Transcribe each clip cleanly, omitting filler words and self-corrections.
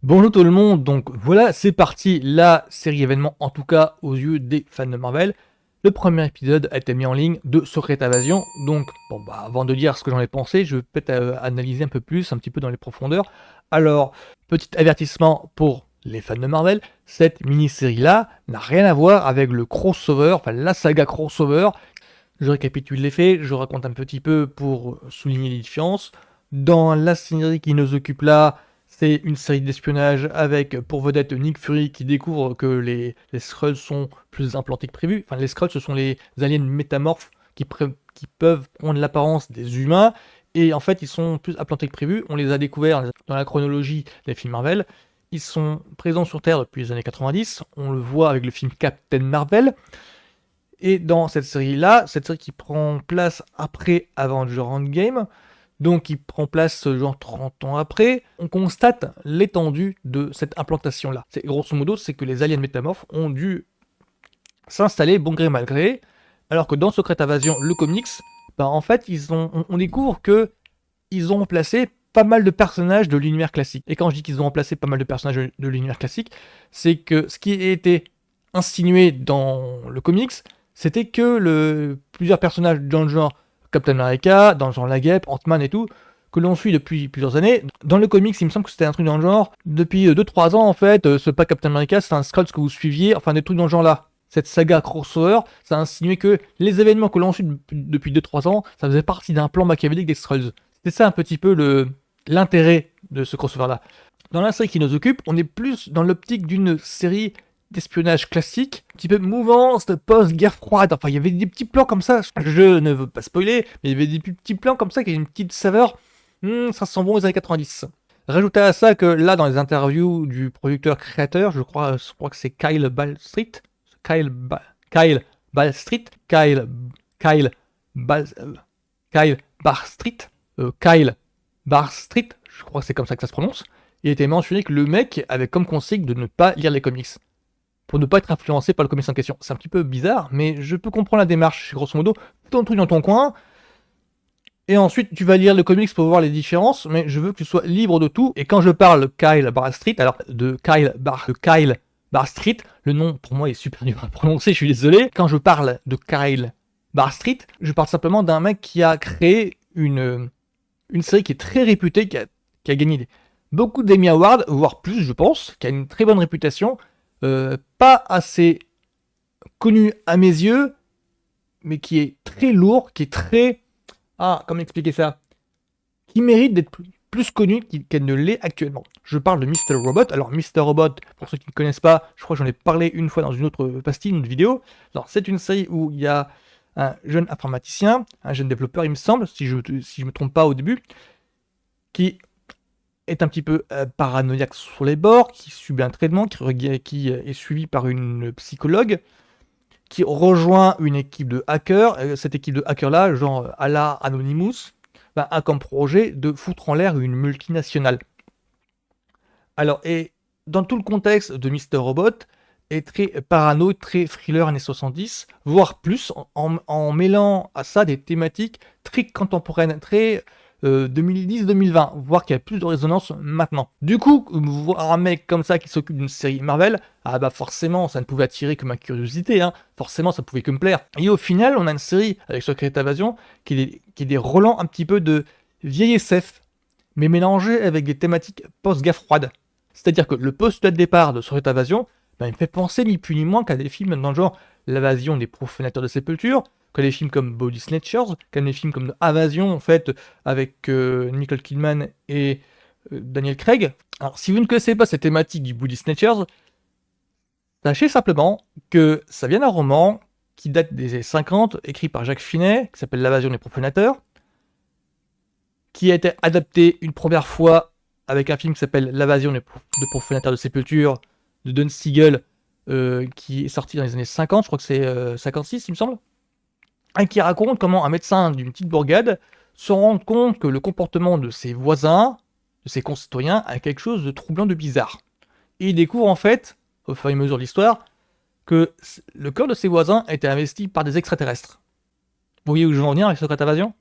Bonjour tout le monde, donc voilà, c'est parti, la série événement, en tout cas aux yeux des fans de Marvel. Le premier épisode a été mis en ligne de Secret Invasion, donc bon bah avant de dire ce que j'en ai pensé, je vais peut-être analyser un peu plus, un petit peu dans les profondeurs. Alors, petit avertissement pour les fans de Marvel, cette mini-série-là n'a rien à voir avec le crossover, enfin la saga crossover. Je récapitule les faits, je raconte un petit peu pour souligner les différences. Dans la série qui nous occupe là, c'est une série d'espionnage avec pour vedette Nick Fury qui découvre que les Skrulls sont plus implantés que prévu. Enfin, les Skrulls, ce sont les aliens métamorphes qui peuvent prendre l'apparence des humains. Et en fait, ils sont plus implantés que prévu. On les a découverts dans la chronologie des films Marvel. Ils sont présents sur Terre depuis les années 90. On le voit avec le film Captain Marvel. Et dans cette série-là, cette série qui prend place après Avengers Endgame, donc qui prend place genre 30 ans après, on constate l'étendue de cette implantation-là. Grosso modo, c'est que les aliens métamorphes ont dû s'installer bon gré mal gré, alors que dans Secret Invasion, le comics, bah en fait, on découvre que ils ont remplacé pas mal de personnages de l'univers classique. Et quand je dis qu'ils ont remplacé pas mal de personnages de l'univers classique, c'est que ce qui a été insinué dans le comics, c'était que plusieurs personnages dans le genre Captain America, dans le genre La Guêpe, Ant-Man et tout, que l'on suit depuis plusieurs années. Dans le comics, il me semble que c'était un truc dans le genre, depuis 2-3 ans en fait, ce pas Captain America, c'est un Skrull que vous suiviez, enfin des trucs dans le genre là. Cette saga crossover, ça a insinué que les événements que l'on suit depuis 2-3 ans, ça faisait partie d'un plan machiavélique des Skrulls. C'était ça un petit peu l'intérêt de ce crossover-là. Dans la série qui nous occupe, on est plus dans l'optique d'une série d'espionnage classique, un petit peu mouvance de post-guerre froide. Enfin, il y avait des petits plans comme ça, je ne veux pas spoiler, mais il y avait des petits plans comme ça qui avaient une petite saveur. Ça sent bon aux années 90. Rajoutez à ça que là, dans les interviews du producteur-créateur, je crois que c'est Kyle Ballstreet, Kyle, ba Kyle Ballstreet, Kyle, Ball, Kyle Barstreet, Kyle Barstreet, je crois que c'est comme ça que ça se prononce, il était mentionné que le mec avait comme consigne de ne pas lire les comics, pour ne pas être influencé par le comics en question. C'est un petit peu bizarre, mais je peux comprendre la démarche, grosso modo, ton truc dans ton coin, et ensuite tu vas lire le comics pour voir les différences, mais je veux que tu sois libre de tout, et quand je parle Kyle Barstreet, alors de Kyle Barstreet, le nom pour moi est super dur à prononcer, je suis désolé, quand je parle de Kyle Barstreet, je parle simplement d'un mec qui a créé une série qui est très réputée, qui a gagné beaucoup d'Emmy Awards, voire plus, je pense, qui a une très bonne réputation, pas assez connu à mes yeux, mais qui est très lourd, qui est très... Ah, comment expliquer ça? Qui mérite d'être plus connu qu'elle ne l'est actuellement. Je parle de Mr. Robot. Alors, Mr. Robot, pour ceux qui ne connaissent pas, je crois que j'en ai parlé une fois dans une autre pastille, une vidéo. Alors, c'est une série où il y a un jeune informaticien, un jeune développeur, il me semble, si je me trompe pas au début, qui est un petit peu paranoïaque sur les bords, qui subit un traitement, qui est suivi par une psychologue, qui rejoint une équipe de hackers. Cette équipe de hackers-là, genre à la Anonymous, a comme projet de foutre en l'air une multinationale. Alors, et dans tout le contexte de Mr. Robot, est très parano, très thriller années 70, voire plus, en mêlant à ça des thématiques très contemporaines, très 2010-2020, voire qu'il y a plus de résonance maintenant. Du coup, voir un mec comme ça qui s'occupe d'une série Marvel, ah bah forcément, ça ne pouvait attirer que ma curiosité, hein. Forcément, ça pouvait que me plaire. Et au final, on a une série avec Secret Invasion qui est des relents un petit peu de vieille SF, mais mélangé avec des thématiques post-guerre froide. C'est-à-dire que le postulat de départ de Secret Invasion, il me fait penser ni plus ni moins qu'à des films dans le genre L'invasion des profanateurs de sépulture, qu'à des films comme Body Snatchers, qu'à des films comme Invasion, en fait, avec Nicole Kidman et Daniel Craig. Alors, si vous ne connaissez pas cette thématique du Body Snatchers, sachez simplement que ça vient d'un roman qui date des années 50, écrit par Jacques Finet, qui s'appelle L'invasion des profanateurs, qui a été adapté une première fois avec un film qui s'appelle L'invasion des profanateurs de sépulture, de Don Siegel, qui est sorti dans les années 50, je crois que c'est 56 il me semble, et qui raconte comment un médecin d'une petite bourgade se rend compte que le comportement de ses voisins, de ses concitoyens, a quelque chose de troublant, de bizarre. Et il découvre en fait, au fur et à mesure de l'histoire, que le corps de ses voisins a été investi par des extraterrestres. Vous voyez où je veux en venir avec Secret Invasion?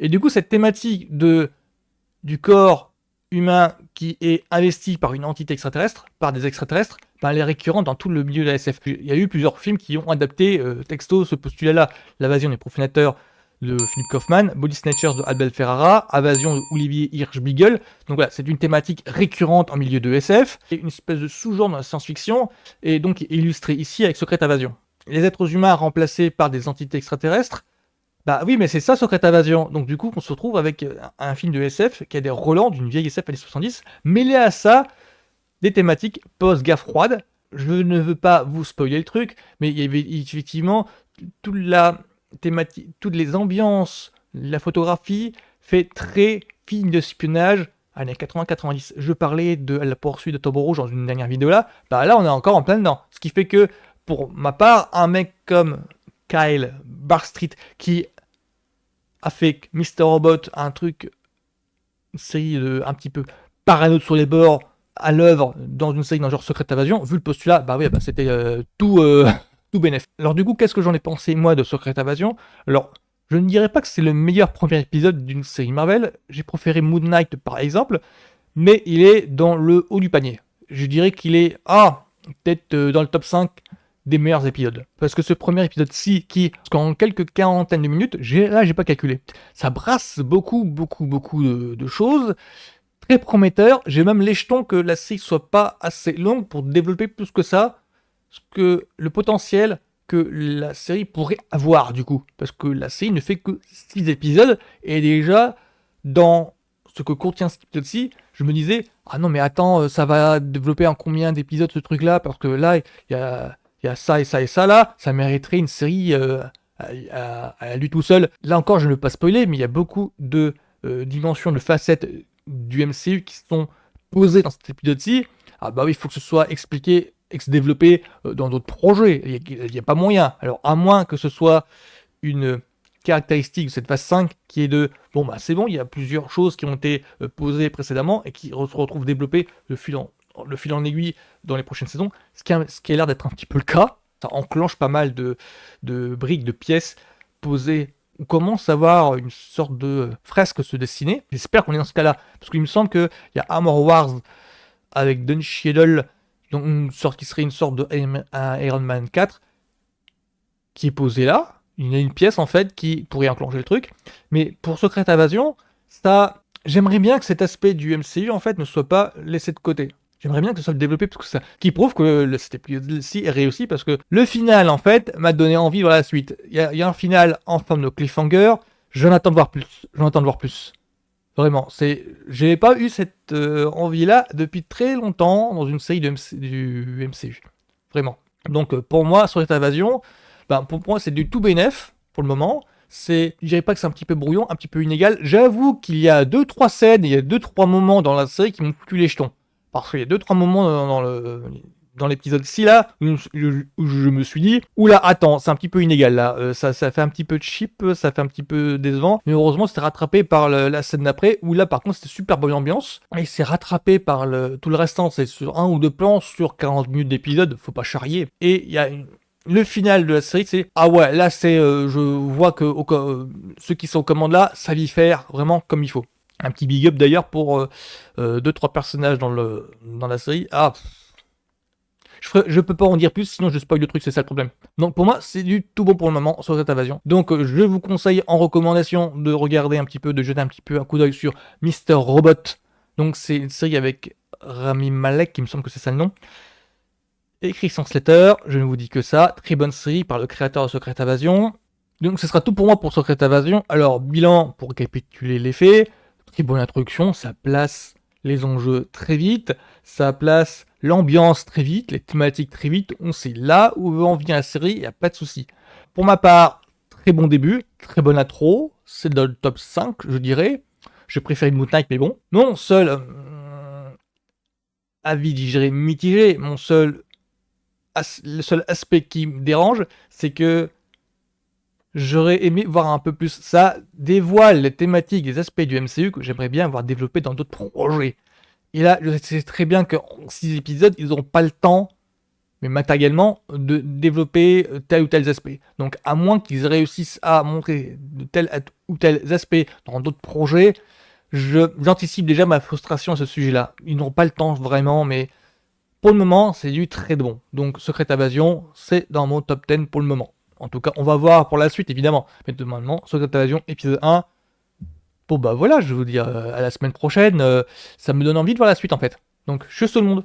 Et du coup, cette thématique du corps humain qui est investie par une entité extraterrestre, par des extraterrestres, ben, elle est récurrente dans tout le milieu de la SF. Il y a eu plusieurs films qui ont adapté texto ce postulat-là. L'invasion des profanateurs de Philip Kaufman, Body Snatchers de Abel Ferrara, Invasion de Olivier Hirschbiegel. Donc voilà, c'est une thématique récurrente en milieu de SF, et une espèce de sous-genre dans la science-fiction, et donc illustré ici avec Secret Invasion. Les êtres humains remplacés par des entités extraterrestres, bah oui, mais c'est ça, Secret Invasion. Donc du coup, on se retrouve avec un film de SF qui a des relents d'une vieille SF années 70, mêlé à ça des thématiques post-guerre froide. Je ne veux pas vous spoiler le truc, mais il y avait effectivement toute la thématique, toutes les ambiances, la photographie fait très film d'espionnage années 80-90. Je parlais de la poursuite de Tombeau Rouge dans une dernière vidéo là. Bah là, on est encore en plein dedans. Ce qui fait que, pour ma part, un mec comme Kyle Barstreet qui a fait Mr. Robot, un truc, une série un petit peu parano sur les bords, à l'œuvre dans une série d'un genre Secret Invasion, vu le postulat, bah oui, bah c'était tout bénef. Alors du coup, qu'est-ce que j'en ai pensé moi de Secret Invasion? Alors, je ne dirais pas que c'est le meilleur premier épisode d'une série Marvel, j'ai préféré Moon Knight par exemple, mais il est dans le haut du panier. Je dirais qu'il est, peut-être dans le top 5 des meilleurs épisodes. Parce que ce premier épisode-ci, parce qu'en quelques quarantaines de minutes, j'ai pas calculé, ça brasse beaucoup de choses, très prometteur. J'ai même les jetons que la série soit pas assez longue pour développer plus que ça, ce que le potentiel que la série pourrait avoir du coup. Parce que la série ne fait que 6 épisodes, et déjà, dans ce que contient cet épisode-ci, je me disais, ah non mais attends, ça va développer en combien d'épisodes ce truc-là? Parce que là, il y a ça et ça et ça là, ça mériterait une série à lui tout seul. Là encore, je ne veux pas spoiler, mais il y a beaucoup de dimensions, de facettes du MCU qui sont posées dans cet épisode-ci. Ah bah oui, il faut que ce soit expliqué et que se développé dans d'autres projets. Il n'y a pas moyen. Alors, à moins que ce soit une caractéristique de cette phase 5 qui est de bon bah c'est bon, il y a plusieurs choses qui ont été posées précédemment et qui se retrouvent développées le fil en aiguille dans les prochaines saisons, ce qui a l'air d'être un petit peu le cas. Ça enclenche pas mal de briques, de pièces posées. On commence à voir une sorte de fresque se dessiner. J'espère qu'on est dans ce cas-là, parce qu'il me semble qu'il y a Armor Wars avec Don Cheadle, donc qui serait une sorte de Iron Man 4, qui est posée là. Il y a une pièce en fait qui pourrait enclencher le truc. Mais pour Secret Invasion, ça, j'aimerais bien que cet aspect du MCU en fait ne soit pas laissé de côté. J'aimerais bien que ce soit développé, parce que ça, qui prouve que cet épisode-ci est réussi, parce que le final en fait m'a donné envie de voir la suite. Il y a un final en forme de cliffhanger. J'en attends de voir plus. Vraiment, j'ai pas eu cette envie-là depuis très longtemps dans une série du MCU. Vraiment. Donc pour moi, Secret Invasion, pour moi c'est du tout bénef pour le moment. Je dirais pas que c'est un petit peu brouillon, un petit peu inégal. J'avoue qu'il y a 2-3 scènes, il y a 2-3 moments dans la série qui m'ont foutu les jetons. Parce qu'il y a 2-3 moments dans l'épisode 6 là, où je me suis dit, oula, attends, c'est un petit peu inégal là, ça fait un petit peu cheap, ça fait un petit peu décevant, mais heureusement c'était rattrapé par la scène d'après, où là par contre c'était super bonne ambiance, et c'est rattrapé par tout le restant, c'est sur 1 ou 2 plans sur 40 minutes d'épisode, faut pas charrier, et il y a le final de la série, c'est ah ouais, là c'est, je vois que ceux qui sont aux commandes là savent y faire vraiment comme il faut. Un petit big up d'ailleurs pour 2-3 personnages dans la série. Je peux pas en dire plus, sinon je spoil le truc, c'est ça le problème. Donc pour moi, c'est du tout bon pour le moment sur cette invasion. Donc je vous conseille en recommandation de regarder un petit peu, de jeter un petit peu un coup d'œil sur Mr. Robot. Donc c'est une série avec Rami Malek, il me semble que c'est ça le nom. Écrit sans Slater, je ne vous dis que ça. Très bonne série par le créateur de Secret Invasion. Donc ce sera tout pour moi pour Secret Invasion. Alors bilan, pour récapituler les faits. Très bonne introduction, ça place les enjeux très vite, ça place l'ambiance très vite, les thématiques très vite, on sait là où veut en venir la série, il n'y a pas de souci. Pour ma part, très bon début, très bonne intro, c'est dans le top 5 je dirais, je préfère Moon Knight mais bon. Mon seul avis, je dirais mitigé, le seul aspect qui me dérange, c'est que j'aurais aimé voir un peu plus. Ça dévoile les thématiques, les aspects du MCU que j'aimerais bien voir développés dans d'autres projets. Et là, je sais très bien qu'en 6 épisodes, ils n'auront pas le temps, mais matériellement, de développer tel ou tel aspect. Donc, à moins qu'ils réussissent à montrer de tel ou tel aspect dans d'autres projets, J'anticipe déjà ma frustration à ce sujet-là. Ils n'ont pas le temps vraiment, mais pour le moment, c'est du très bon. Donc, Secret Invasion, c'est dans mon top 10 pour le moment. En tout cas, on va voir pour la suite, évidemment. Mais de maintenant, Secret Invasion, épisode 1. Bon, bah voilà, je vais vous dire à la semaine prochaine. Ça me donne envie de voir la suite, en fait. Donc, je suis tout le monde.